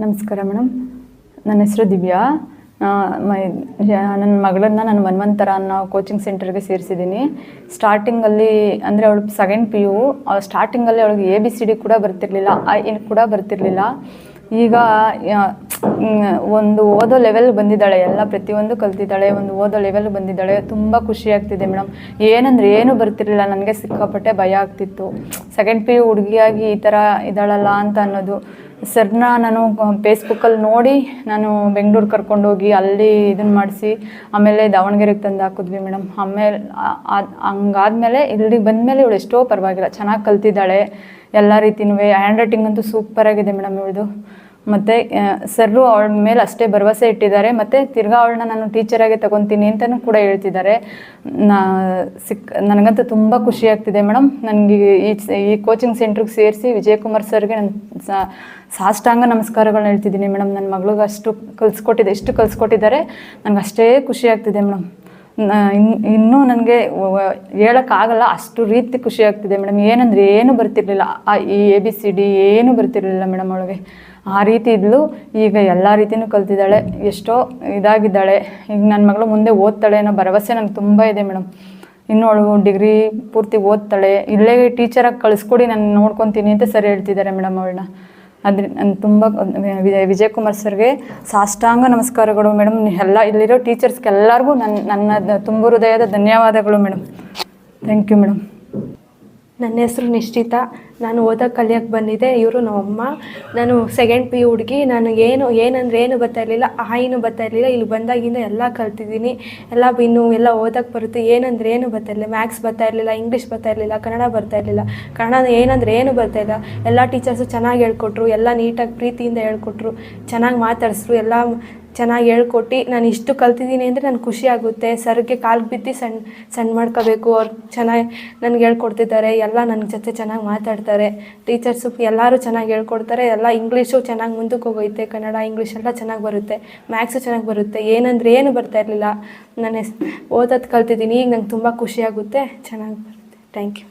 ನಮಸ್ಕಾರ ಮೇಡಮ್. ನನ್ನ ಹೆಸರು ದಿವ್ಯಾ. ನನ್ನ ಮಗಳನ್ನು ನಾನು ಮನ್ವಂತರ ಅನ್ನೋ ಕೋಚಿಂಗ್ ಸೆಂಟರ್ಗೆ ಸೇರಿಸಿದ್ದೀನಿ. ಸ್ಟಾರ್ಟಿಂಗಲ್ಲಿ ಅಂದರೆ ಅವಳು ಸೆಕೆಂಡ್ PU. ಸ್ಟಾರ್ಟಿಂಗಲ್ಲಿ ಅವಳಿಗೆ ABCD ಕೂಡ ಬರ್ತಿರಲಿಲ್ಲ, ಕೂಡ ಬರ್ತಿರಲಿಲ್ಲ. ಈಗ ಒಂದು ಓದೋ ಲೆವೆಲ್ ಬಂದಿದ್ದಾಳೆ, ಎಲ್ಲ ಪ್ರತಿಯೊಂದು ಕಲ್ತಿದ್ದಾಳೆ, ಒಂದು ಓದೋ ಲೆವೆಲ್ ಬಂದಿದ್ದಾಳೆ. ತುಂಬ ಖುಷಿ ಆಗ್ತಿದೆ ಮೇಡಮ್. ಏನಂದರೆ ಏನೂ ಬರ್ತಿರಲಿಲ್ಲ, ನನಗೆ ಸಿಕ್ಕಾಪಟ್ಟೆ ಭಯ ಆಗ್ತಿತ್ತು. ಸೆಕೆಂಡ್ PU ಹುಡುಗಿಯಾಗಿ ಈ ಥರ ಇದ್ದಾಳಲ್ಲ ಅಂತ ಅನ್ನೋದು. ಸರ್ನ ನಾನು ಫೇಸ್ಬುಕ್ಕಲ್ಲಿ ನೋಡಿ ನಾನು ಬೆಂಗಳೂರು ಕರ್ಕೊಂಡೋಗಿ ಅಲ್ಲಿ ಇದನ್ನು ಮಾಡಿಸಿ ಆಮೇಲೆ ದಾವಣಗೆರೆಗೆ ತಂದು ಹಾಕಿದ್ವಿ ಮೇಡಮ್. ಆಮೇಲೆ ಹಂಗಾದ್ಮೇಲೆ ಇಲ್ಲಿಗೆ ಬಂದಮೇಲೆ ಇವಳು ಎಷ್ಟೋ ಪರವಾಗಿಲ್ಲ, ಚೆನ್ನಾಗಿ ಕಲ್ತಿದ್ದಾಳೆ. ಎಲ್ಲ ರೀತಿಯೂ ಹ್ಯಾಂಡ್ ರೈಟಿಂಗ್ ಅಂತೂ ಸೂಪರಾಗಿದೆ ಮೇಡಮ್ ಇವಳದು. ಮತ್ತು ಸರ್ರು ಅವಳ ಮೇಲೆ ಅಷ್ಟೇ ಭರವಸೆ ಇಟ್ಟಿದ್ದಾರೆ. ಮತ್ತು ತಿರ್ಗಾ ಅವಳನ್ನ ನಾನು ಟೀಚರಾಗೆ ತೊಗೊತೀನಿ ಅಂತಲೂ ಕೂಡ ಹೇಳ್ತಿದ್ದಾರೆ. ನನಗಂತೂ ತುಂಬ ಖುಷಿ ಆಗ್ತಿದೆ ಮೇಡಮ್. ನನಗೆ ಈ ಕೋಚಿಂಗ್ ಸೆಂಟ್ರಿಗೆ ಸೇರಿಸಿ ವಿಜಯಕುಮಾರ್ ಸರ್ಗೆ ನಾನು ಸಾಷ್ಟಾಂಗ ನಮಸ್ಕಾರಗಳನ್ನ ಹೇಳ್ತಿದ್ದೀನಿ ಮೇಡಮ್. ನನ್ನ ಮಗಳಿಗೆ ಅಷ್ಟು ಎಷ್ಟು ಕಲಿಸ್ಕೊಟ್ಟಿದ್ದಾರೆ, ನನಗೆ ಅಷ್ಟೇ ಖುಷಿ ಆಗ್ತಿದೆ ಮೇಡಮ್. ಇನ್ನೂ ನನಗೆ ಹೇಳೋಕ್ಕಾಗಲ್ಲ, ಅಷ್ಟು ರೀತಿ ಖುಷಿ ಆಗ್ತಿದೆ ಮೇಡಮ್. ಏನಂದರೆ ಏನೂ ಬರ್ತಿರಲಿಲ್ಲ, ಈ ABCD ಏನೂ ಬರ್ತಿರಲಿಲ್ಲ ಮೇಡಮ್ ಅವಳಿಗೆ. ಆ ರೀತಿ ಇದ್ಲು, ಈಗ ಎಲ್ಲ ರೀತಿಯೂ ಕಲ್ತಿದ್ದಾಳೆ, ಎಷ್ಟೋ ಇದಾಗಿದ್ದಾಳೆ. ಈಗ ನನ್ನ ಮಗಳು ಮುಂದೆ ಓದ್ತಾಳೆ ಅನ್ನೋ ಭರವಸೆ ನನಗೆ ತುಂಬ ಇದೆ ಮೇಡಮ್. ಇನ್ನು ಅವಳು ಡಿಗ್ರಿ ಪೂರ್ತಿ ಓದ್ತಾಳೆ. ಇಲ್ಲೇ ಟೀಚರಾಗಿ ಕಳಿಸ್ಕೊಡಿ, ನಾನು ನೋಡ್ಕೊತೀನಿ ಅಂತ ಸರ್ ಹೇಳ್ತಿದ್ದಾರೆ ಮೇಡಮ್ ಅವಳನ್ನ. ನಾನು ತುಂಬ ವಿಜಯಕುಮಾರ್ ಸರ್ಗೆ ಸಾಷ್ಟಾಂಗ ನಮಸ್ಕಾರಗಳು ಮೇಡಮ್. ಎಲ್ಲ ಇಲ್ಲಿರೋ ಟೀಚರ್ಸ್ಗೆಲ್ಲರಿಗೂ ನನ್ನ ತುಂಬ ಹೃದಯದ ಧನ್ಯವಾದಗಳು ಮೇಡಮ್. Thank you madam. ನನ್ನ ಹೆಸರು ನಿಶ್ಚಿತಾ. ನಾನು ಓದೋಕ್ಕೆ ಕಲಿಯೋಕ್ಕೆ ಬಂದಿದ್ದೆ. ಇವರು ನಮ್ಮಮ್ಮ. ನಾನು ಸೆಕೆಂಡ್ PU ಹುಡುಗಿ. ನಾನು ಏನಂದರೆ ಏನು ಬರ್ತಾಯಿರಲಿಲ್ಲ, ಇನ್ನೂ ಬರ್ತಾಯಿರಲಿಲ್ಲ. ಇಲ್ಲಿ ಬಂದಾಗಿಂದ ಎಲ್ಲ ಕಲ್ತಿದ್ದೀನಿ. ಎಲ್ಲ ಓದೋಕ್ಕೆ ಬರುತ್ತೆ. ಏನಂದರೆ ಏನು ಬರ್ತಾಯಿರಲಿಲ್ಲ, ಮ್ಯಾಥ್ಸ್ ಬರ್ತಾಯಿರಲಿಲ್ಲ, ಇಂಗ್ಲೀಷ್ ಬರ್ತಾಯಿರಲಿಲ್ಲ, ಕನ್ನಡ ಬರ್ತಾಯಿರಲಿಲ್ಲ. ಕನ್ನಡ ಏನಂದರೆ ಏನು ಬರ್ತಾಯಿಲ್ಲ. ಎಲ್ಲ ಟೀಚರ್ಸು ಚೆನ್ನಾಗಿ ಹೇಳ್ಕೊಟ್ರು, ಎಲ್ಲ ನೀಟಾಗಿ ಪ್ರೀತಿಯಿಂದ ಹೇಳ್ಕೊಟ್ರು, ಚೆನ್ನಾಗಿ ಮಾತಾಡಿಸ್ರು, ಎಲ್ಲ ಚೆನ್ನಾಗಿ ಹೇಳ್ಕೊಟ್ಟು ನಾನು ಇಷ್ಟು ಕಲ್ತಿದ್ದೀನಿ ಅಂದರೆ ನನಗೆ ಖುಷಿ ಆಗುತ್ತೆ. ಸರ್ಗೆ ಕಾಲಿಗೆ ಬಿದ್ದು ಸಣ್ಣ ಮಾಡ್ಕೋಬೇಕು. ಅವ್ರು ಚೆನ್ನಾಗಿ ನನಗೆ ಹೇಳ್ಕೊಡ್ತಿದ್ದಾರೆ, ಎಲ್ಲ ನನ್ನ ಜೊತೆ ಚೆನ್ನಾಗಿ ಮಾತಾಡ್ತಾರೆ. ಟೀಚರ್ಸು ಎಲ್ಲರೂ ಚೆನ್ನಾಗಿ ಹೇಳ್ಕೊಡ್ತಾರೆ. ಎಲ್ಲ ಇಂಗ್ಲೀಷು ಚೆನ್ನಾಗಿ ಮುಂದಕ್ಕೆ ಹೋಗೈತೆ, ಕನ್ನಡ ಇಂಗ್ಲೀಷ್ ಎಲ್ಲ ಚೆನ್ನಾಗಿ ಬರುತ್ತೆ, ಮ್ಯಾಥ್ಸು ಚೆನ್ನಾಗಿ ಬರುತ್ತೆ. ಏನಂದರೆ ಏನು ಬರ್ತಾಯಿರಲಿಲ್ಲ. ನಾನು ಓದೋದು ಕಲ್ತಿದ್ದೀನಿ. ಈಗ ನಂಗೆ ತುಂಬ ಖುಷಿ ಆಗುತ್ತೆ, ಚೆನ್ನಾಗಿ ಬರುತ್ತೆ. Thank you.